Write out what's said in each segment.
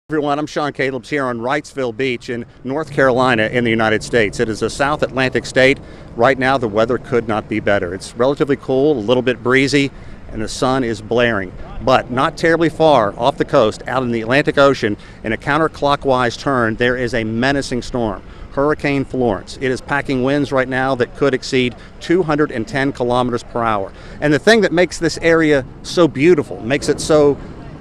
Everyone, I'm Sean Callebs here on Wrightsville Beach in North Carolina in the United States. It is a South Atlantic state. Right now the weather could not be better. It's relatively cool, a little bit breezy, and the sun is blaring. But not terribly far off the coast, out in the Atlantic Ocean, in a counterclockwise turn, there is a menacing storm. Hurricane Florence. It is packing winds right now that could exceed 210 kilometers per hour. And the thing that makes this area so beautiful, makes it so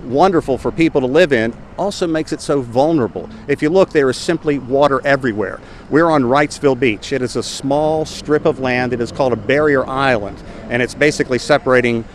wonderful for people to live in, also makes it so vulnerable. If you look, there is simply water everywhere. We're on Wrightsville Beach. It is a small strip of land. It is called a barrier island, and it's basically separating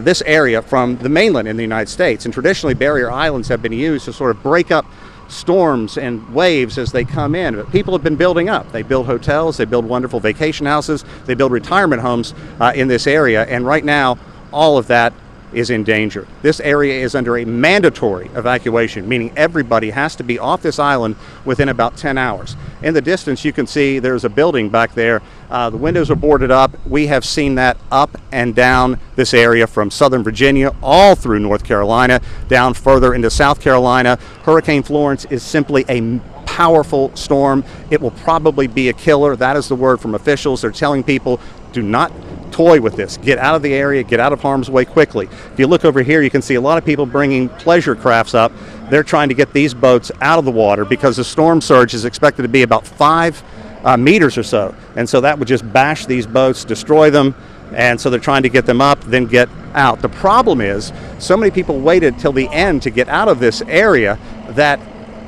this area from the mainland in the United States. And traditionally, barrier islands have been used to sort of break up storms and waves as they come in. But people have been building up. They build hotels, they build wonderful vacation houses, they build retirement homes in this area, and right now, all of that is in danger. This area is under a mandatory evacuation, meaning everybody has to be off this island within about 10 hours. In the distance, you can see there's a building back there. The windows are boarded up. We have seen that up and down this area from Southern Virginia all through North Carolina, down further into South Carolina. Hurricane Florence is simply a powerful storm. It will probably be a killer. That is the word from officials. They're telling people, do not toy with this. Get out of the area, get out of harm's way quickly. If you look over here, you can see a lot of people bringing pleasure crafts up. They're trying to get these boats out of the water because the storm surge is expected to be about 5 meters or so. And so that would just bash these boats, destroy them. And so they're trying to get them up, then get out. The problem is, so many people waited till the end to get out of this area that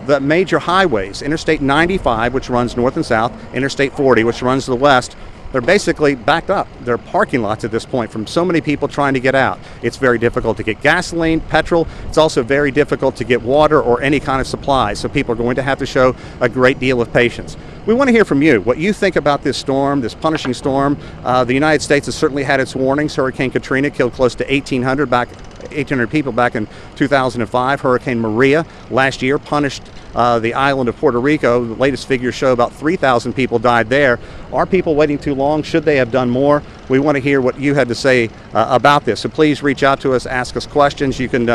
the major highways, Interstate 95, which runs north and south, Interstate 40, which runs to the west, they're basically backed up. They're parking lots at this point from so many people trying to get out. It's very difficult to get gasoline, petrol. It's also very difficult to get water or any kind of supplies. So people are going to have to show a great deal of patience. We want to hear from you, what you think about this storm, this punishing storm. The United States has certainly had its warnings. Hurricane Katrina killed close to 1,800 people back in 2005. Hurricane Maria last year punished the island of Puerto Rico. The latest figures show about 3,000 people died there. Are people waiting too long? Should they have done more? We want to hear what you had to say about this. So please reach out to us, ask us questions. You can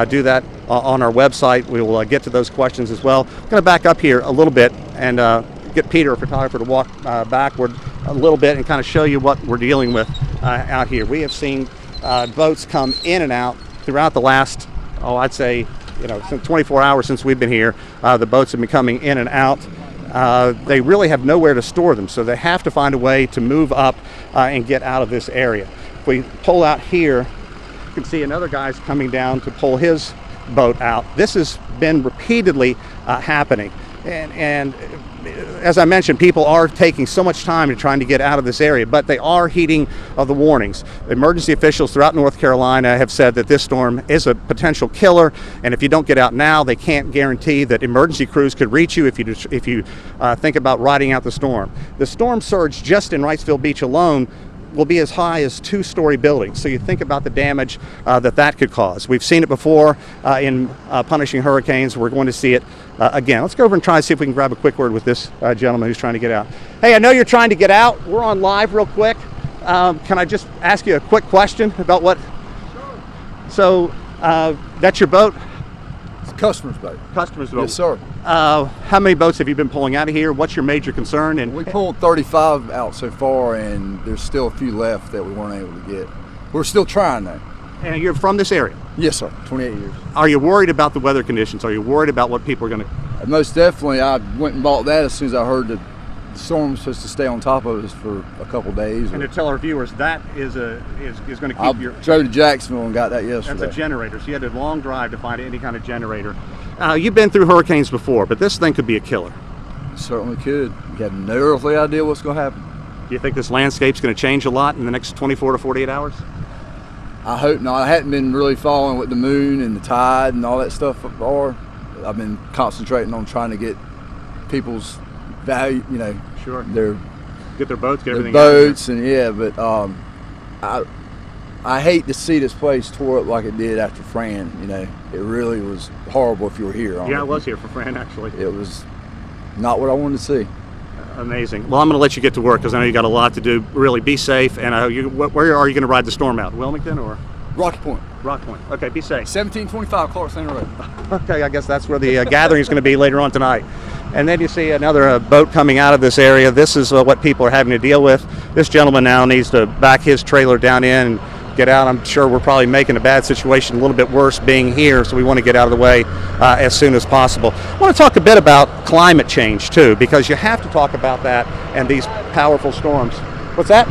do that on our website. We will get to those questions as well. I'm going to back up here a little bit and get Peter, a photographer, to walk backward a little bit and kind of show you what we're dealing with out here. We have seen boats come in and out throughout the last, I'd say, since 24 hours since we've been here. The boats have been coming in and out. They really have nowhere to store them, so they have to find a way to move up and get out of this area. If we pull out here, you can see another guy's coming down to pull his boat out. This has been repeatedly happening. And as I mentioned, people are taking so much time to trying to get out of this area, but they are heeding the warnings. Emergency officials throughout North Carolina have said that this storm is a potential killer, and if you don't get out now, they can't guarantee that emergency crews could reach you if you think about riding out the storm. The storm surge just in Wrightsville Beach alone will be as high as 2-story buildings. So you think about the damage that could cause. We've seen it before in punishing hurricanes. We're going to see it again. Let's go over and try and see if we can grab a quick word with this gentleman who's trying to get out. Hey, I know you're trying to get out. We're on live real quick. Can I just ask you a quick question about what? Sure. So that's your boat? It's a customer's boat. Customer's boat. Yes, sir. How many boats have you been pulling out of here? What's your major concern? And we pulled 35 out so far, and there's still a few left that we weren't able to get. We're still trying though. And you're from this area? Yes, sir. 28 years. Are you worried about the weather conditions? Are you worried about what people are going to? Most definitely. I went and bought that as soon as I heard that the storm was supposed to stay on top of us for a couple days. And to tell our viewers, that is going to keep I drove to Jacksonville and got that yesterday. That's a generator. So you had a long drive to find any kind of generator. You've been through hurricanes before, but this thing could be a killer. Certainly could. You have no earthly idea what's going to happen. Do you think this landscape's going to change a lot in the next 24 to 48 hours? I hope not. I hadn't been really following with the moon and the tide and all that stuff up there. I've been concentrating on trying to get people's value, sure. Get their boats, get everything boats, and yeah. But I hate to see this place tore up like it did after Fran. It really was horrible. If you were here, yeah, I was here for Fran actually. It was not what I wanted to see. Amazing. Well, I'm going to let you get to work because I know you got a lot to do. Really, be safe. And where are you going to ride the storm out? Wilmington or? Rocky Point. Rock Point. Okay, be safe. 1725 Clark Center Road. Okay, I guess that's where the gathering is going to be later on tonight. And then you see another boat coming out of this area. This is what people are having to deal with. This gentleman now needs to back his trailer down in and get out. I'm sure we're probably making a bad situation a little bit worse being here, so we want to get out of the way as soon as possible. I want to talk a bit about climate change too, because you have to talk about that and these powerful storms. What's that?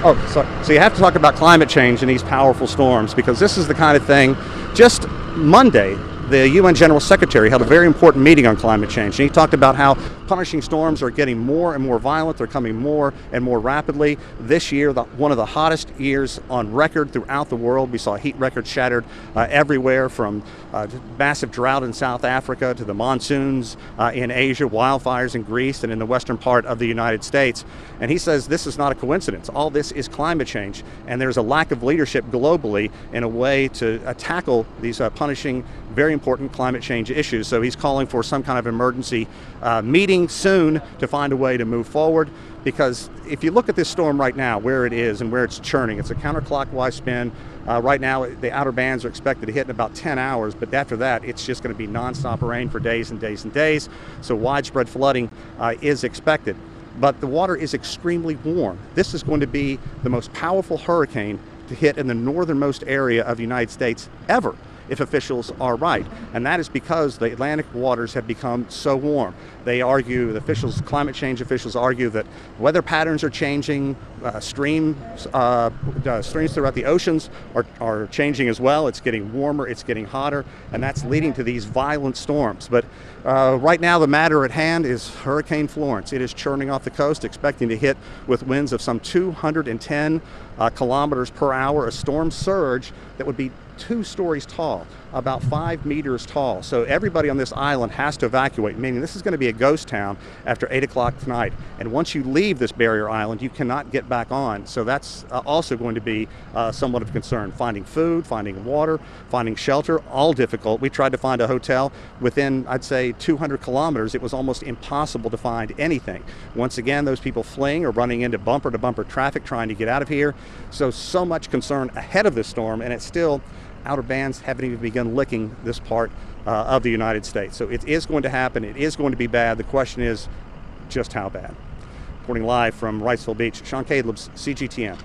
Oh, sorry. So you have to talk about climate change and these powerful storms, because this is the kind of thing. Just Monday, the UN General Secretary held a very important meeting on climate change, and he talked about how punishing storms are getting more and more violent. They're coming more and more rapidly. This year, one of the hottest years on record throughout the world. We saw heat records shattered everywhere, from massive drought in South Africa to the monsoons in Asia, wildfires in Greece and in the western part of the United States. And he says this is not a coincidence. All this is climate change, and there's a lack of leadership globally in a way to tackle these punishing, very important climate change issues. So he's calling for some kind of emergency meeting soon to find a way to move forward, because if you look at this storm right now, where it is and where it's churning, it's a counterclockwise spin. Right now, the outer bands are expected to hit in about 10 hours, but after that, it's just going to be nonstop rain for days and days and days. So widespread flooding is expected. But the water is extremely warm. This is going to be the most powerful hurricane to hit in the northernmost area of the United States ever, if officials are right. And that is because the Atlantic waters have become so warm. They argue, the officials, climate change officials argue, that weather patterns are changing, streams throughout the oceans are changing as well. It's getting warmer, it's getting hotter, and that's leading to these violent storms. But right now the matter at hand is Hurricane Florence. It is churning off the coast, expecting to hit with winds of some 210 kilometers per hour, a storm surge that would be 2 stories tall, about 5 meters tall. So everybody on this island has to evacuate, meaning this is going to be a ghost town after 8 o'clock tonight. And once you leave this barrier island, you cannot get back on. So that's also going to be somewhat of a concern. Finding food, finding water, finding shelter, all difficult. We tried to find a hotel within, I'd say, 200 kilometers. It was almost impossible to find anything. Once again, those people fleeing or running into bumper-to-bumper traffic trying to get out of here. So much concern ahead of this storm, and it's still, outer bands haven't even begun licking this part of the United States. So it is going to happen. It is going to be bad. The question is just how bad. Reporting live from Wrightsville Beach, Sean Callebs, CGTN.